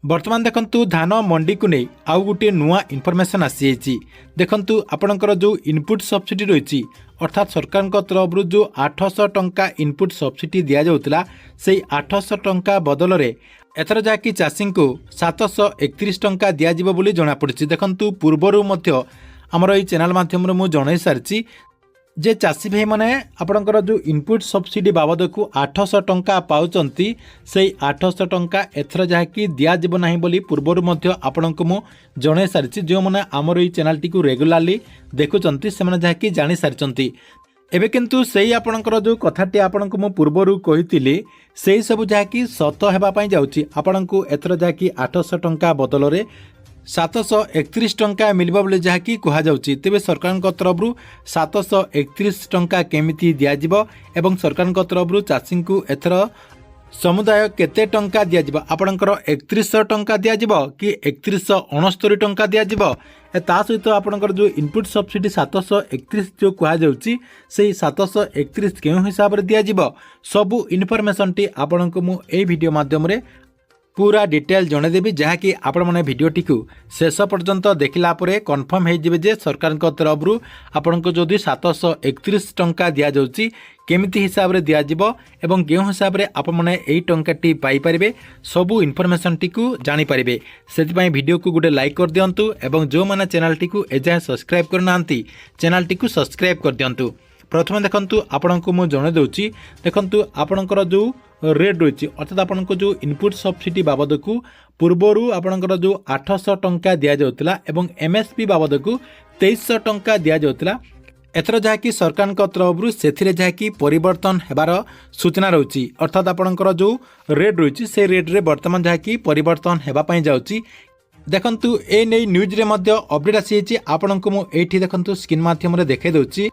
बर्तमान देखंतु धान मंडी को नहीं आउ गोटे नुआ इनफॉरमेशन आसी देखंतु आपणकर जो इनपुट सब्सिडी रही अर्थात सरकार तरफ जो 800 टंका इनपुट सब्सिडी दि जाऊला से 800 टंका बदल में एथर जहाँकि चाषी को 731 टंका दिज्व बोली जमापड़ी। देखंतु पूर्वर आमर ये चैनल माध्यम मुझे जन सारी जे चाषी भाई मैंने आपणकर जो इनपुट सब्सिडी बाबद को 800 टंका पाउचंती से 800 टंका एथर जहाँकि दिज्व ना बोली पूर्वर आपण को मुझे जन सारी जो मैंने आमर ये चैनल टी रेगुलाली देखुंत से जहाँकि जानी सारी एबे किंतु सेही आपणकर जो कथाटी आपण को मु पूर्वरु कहितिली सेही सब जहाँकि सत हेबापी जाऊँगी आपण को एथर जहाँकि 800 टंका बदल में 731 टंका मिलबा बोले जहाँकि कहुच्छी। तेबे सरकार तरफ 731 टंका केमिति दिज्व एवं सरकार तरफ चाषी को एथर समुदाय केते टंका दिज्व आपणकर 3100 टंका दिज्व कि 3169 टंका दिज्व ता सहित आपणकर जो इनपुट सब्सिडी 731 जो कहुच्छी से 731 क्यों हिसाब से दिज्व सबू इनफॉरमेशन टी आपण को मुझे वीडियो माध्यम पूरा डिटेल जनदेवी जहाँकि आपण मैंने भिडटी को शेष पर्यंत देखला कन्फर्म हो सरकार तरफ आपण को जदि 731 टंका दि जाऊँगी केमिति हिसाब से दिज्व एवं क्यों हिसाब से आपने यही टंकाटी पाइपर सबू इनफॉरमेशन टी को जानीपारे से वीडियो को गोटे लाइक कर दिंतु एवं जो मैंने चैनल टी को एजाए सब्सक्राइब करना चैनल टी को सब्सक्राइब कर दिंतु। प्रथम देखंतु आपण को मुझे जन दूची देखंतु आपणकर जो रेट रही अर्थात आपण को जो इनपुट सब्सिडी बाबद को पूर्वर आपणकर जो 800 टंका दि जाऊला एवं एमएसपी बाबद को 2300 टंका दि जाऊला एथर जहाँकि सरकार तरफ से जहाँकि परिवर्तन होबार सूचना रही अर्थात आपणकर जो रेट रही से रेट रे वर्तमान जहाँकि परिवर्तन होगापी जाऊँगी। देखंतु ए नहीं न्यूज रे मध्य अपडेट आसी आपण को मुझे देखंतु स्क्रीन माध्यम देखे दूची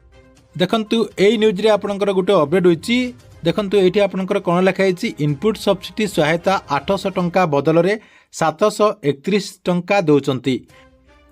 देखंतु ए न्यूज रे आपणकर गोटे अपडेट होईची देखंतु एठी आपणकर कोन लिखाई इनपुट सब्सिडी सहायता 800 टंका बदल में 731 टंका दौरान।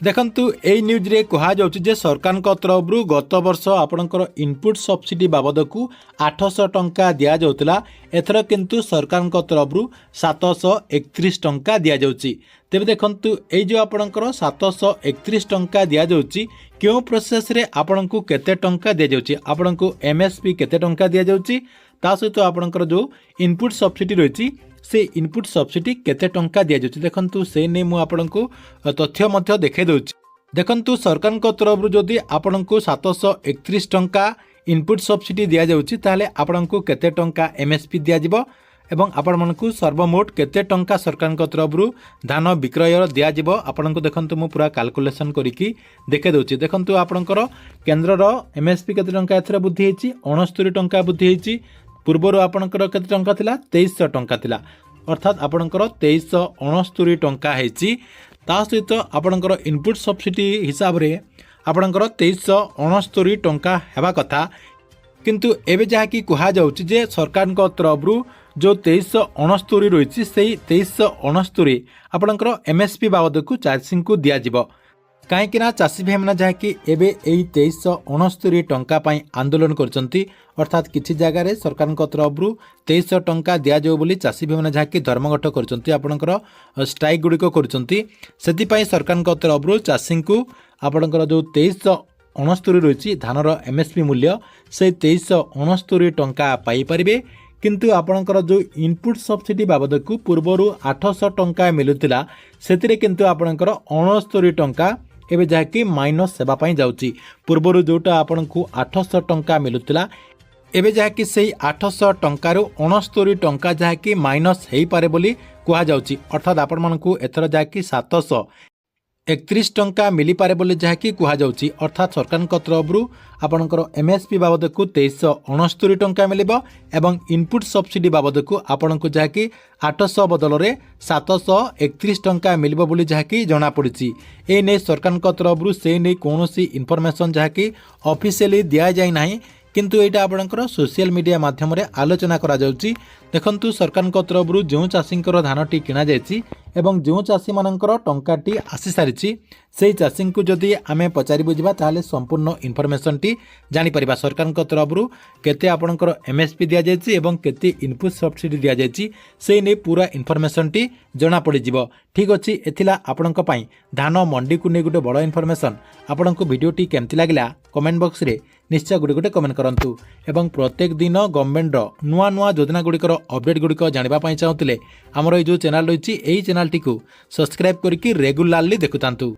देखंतु ए न्यूज रे कहा जाउची जे सरकार तरफ गत वर्ष आपणकर इनपुट सब्सिडी बाबद को 800 टंका दिया जाउतला एथर किंतु सरकार तरफ 731 टंका दिया जाउची। तेबे देखंतु ए जो आपणकर 731 टंका दिया जाउची क्यों प्रोसेस रे आपण को केते टंका दिया जाउची आपण को एमएसपी केते टंका दिया जाउची ता सहित आपणकर जो इनपुट सब्सिडी रही से इनपुट सब्सिडी केते टंका दि जाउची देखंतु से ने मु आपन को तथ्य मध्य देखे दउची। देखंतु सरकार को तरफ जदि आपन को 731 टंका इनपुट सब्सिडी दि जाउची ताले आपन को केते टंका एमएसपी दि जाजिवो एवं आपण मन को सर्वमोट केते टंका सरकार को तरफ धान विक्रय दि जाजिवो आपन को देखंतु मु पूरा कैलकुलेशन करिकी देखे दउची। देखंतु आपनकर केंद्र रो एमएसपी केते टंका एथरा बुद्धि हेची 69 टंका बुद्धि हेची पूर्वर आपणकर केते टंका थिला 2300 टंका थिला अर्थात आपणकर 2369 टंका हेची ता सहित आपणकर इनपुट सब्सिडी हिसाब रे आपणकर 2369 टंका हेबा कथा किंतु एबे जहाँकि कहा जाउची जे सरकार को तरफ जो 2369 रही से 2369 आपणकर एमएसपी बाबद को चाषी को दिया जिवो कहीं चाषी भाई मैंने जहाँकि एबे 2369 टंका पाई आंदोलन करचंती अर्थात किसी जगह सरकार तरफ 2300 टंका दि जाऊ बोली चाषी भाई मैंने जहाँकि धर्मघट करचंती आपणकर स्ट्राइक गुड़िक करचंती सेतिपाई सरकार तरफ चाषी को आपणकर जो 2369 रही धानर एमएसपी मूल्य से 2369 टंका पाई परिबे किंतु आपणकर जो इनपुट सब्सिडी बाबद को पूर्वर 800 टंका मिलुतिला सेतिरे किंतु आपणकर 69 टंका एबे जहाँकि माइनस सेवाई जाऊँगी पूर्वर जोटा आपण को 800 टंका मिलुतिला एबे जहाँकि से 800 टंकार 69 टंका जहाँकि माइनस हो पारे बोली कहा जाउची अर्थात आपण मानकु एथर जहाँकि 731 टंका मिली पारे बोली जहाँकि कहा जाउची अर्थात सरकार तरफ आपणकर एमएसपी बाबद को 2369 टंका मिलिबो एवं इनपुट सब्सिडी बाबद को आपण को जहाँकि 800 बदल में 731 टंका मिलिबो बोली जहाँकि जना पड़िछि। ए नै सरकार तरफ से नै कोनोसी इनफॉरमेशन जहाँकि ऑफिशियली दिया जाय नाही किंतु एटा आपणकर सोशल मीडिया माध्यम रे आलोचना करा जाउची देखंतु सरकार तरफ जो चाषी धानटी किणा जाइछि एवं जो चाषी मानकर टंकाटी आसी सारी से चाषी को जदि आम पचारि बुझा ताले संपूर्ण इनफॉरमेशन टी जानी परिबा सरकार तरफ केते आपणकर एमएसपी दिया जाइछि एवं केते इनपुट सब्सिडी दिया जाइछि से नै पूरा इनफॉरमेशन टी जना पड़ी जिवो। ठीक अछि, एथिला आपणक पई धान मंडी को नै गुटे बड़ इनफॉरमेशन। आपणक वीडियोटी केमति लागला कमेंट बॉक्स रे निश्चय गुटे कमेंट करंतु एवं प्रत्येक दिन गवर्नमेंट नुआ नुआ योजना गुड़िकर अपडेट गुड़िक जानापी चाहूले आमर ये जो चैनल रही चैनल टी सब्सक्राइब करके रेगुलारली देखुतांतु।